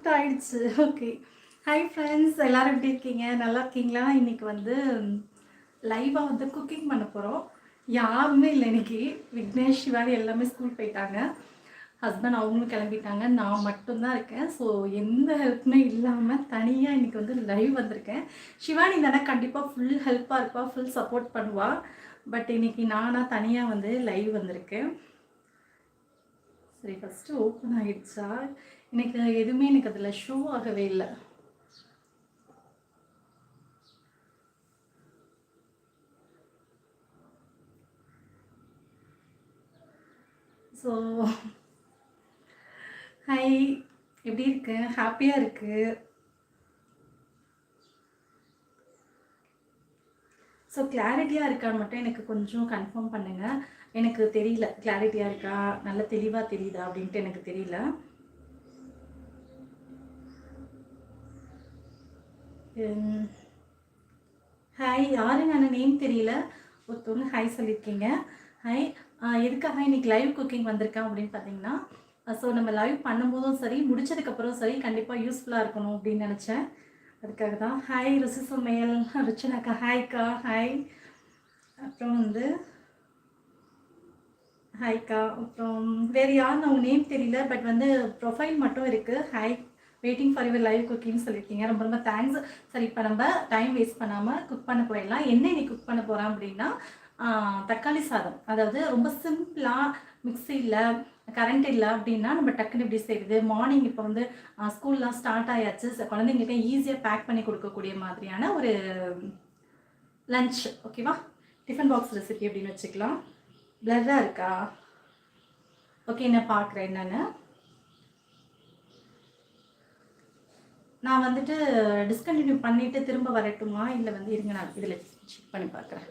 Connect ஆயிடுச்சு. Okay. Hi friends, எல்லாரும் எப்படி இருக்கீங்க? நல்லா இருக்கீங்களா? இன்னைக்கு வந்து லைவாக வந்து குக்கிங் பண்ண போகிறோம். யாருமே இல்லை இன்னைக்கு. விக்னேஷ், சிவானி எல்லாமே ஸ்கூல் போயிட்டாங்க. ஹஸ்பண்ட் அவங்களும் கிளம்பிட்டாங்க. நான் மட்டும்தான் இருக்கேன். ஸோ எந்த ஹெல்ப்புமே இல்லாமல் தனியாக இன்னைக்கு வந்து லைவ் வந்திருக்கேன். சிவானி தானே கண்டிப்பாக ஃபுல் ஹெல்ப்பாக இருப்பா, ஃபுல் சப்போர்ட் பண்ணுவாள். பட் இன்னைக்கு நானாக தனியாக வந்து லைவ் வந்திருக்கேன். சரி, ஃபஸ்ட்டு ஓப்பன் ஆகிடுச்சா? எனக்கு எதுவுமே எனக்கு அதில் ஷோ ஆகவே இல்லை. ஸோ ஹாய், எப்படி இருக்கு? ஹாப்பியாக இருக்கு. ஸோ கிளாரிட்டியாக இருக்கான்னு மட்டும் எனக்கு கொஞ்சம் கன்ஃபார்ம் பண்ணுங்கள். எனக்கு தெரியல, கிளாரிட்டியாக இருக்கா, நல்ல தெளிவாக தெரியுதா அப்படின்ட்டு எனக்கு தெரியல. ஹாய், யாரு நான் நேம் தெரியல, ஒருத்தவங்க ஹாய் சொல்லியிருக்கீங்க. ஹாய். எதுக்காக இன்னைக்கு லைவ் குக்கிங் வந்திருக்கேன் அப்படின்னு பார்த்தீங்கன்னா, ஸோ நம்ம லைவ் பண்ணும்போதும் சரி, முடிச்சதுக்கப்புறம் சரி, கண்டிப்பாக யூஸ்ஃபுல்லாக இருக்கணும் அப்படின்னு நினச்சேன். அதுக்காக தான். ஹாய் ருசி சமையல், ருச்சனாக்கா ஹாய்க்கா. ஹாய். அப்புறம் வந்து ஹாய்க்கா. அப்புறம் வேறு யாருன்னு அவங்க நேம் தெரியல, பட் வந்து ப்ரொஃபைல் மட்டும் இருக்குது. Hi, waiting for your live குக்கிங்னு சொல்லியிருக்கீங்க. ரொம்ப ரொம்ப தேங்க்ஸ். சரி, இப்போ நம்ம டைம் வேஸ்ட் பண்ணாமல் குக் பண்ண போயிடலாம். என்ன இன்னைக்கு குக் பண்ண போகிறோம் அப்படின்னா, தக்காளி சாதம். அதாவது ரொம்ப சிம்பிளாக, மிக்ஸி இல்லை, கரண்ட் இல்லை அப்படின்னா நம்ம டக்குன்னு இப்படி செய்யுது. மார்னிங் இப்போ வந்து ஸ்கூல்லாம் ஸ்டார்ட் ஆயாச்சு. குழந்தைங்களுக்கு ஈஸியாக பேக் பண்ணி கொடுக்கக்கூடிய மாதிரியான ஒரு லஞ்ச். ஓகேவா? டிஃபன் பாக்ஸ் ரெசிபி அப்படின்னு வச்சுக்கலாம். பிளர்ராக இருக்கா? ஓகே, நான் பார்க்குறேன் என்னென்னு. நான் வந்துட்டு டிஸ்கண்டினியூ பண்ணிவிட்டு திரும்ப வரட்டுமா, இல்லை வந்து இருங்க, நான் இதில் செக் பண்ணி பார்க்குறேன்.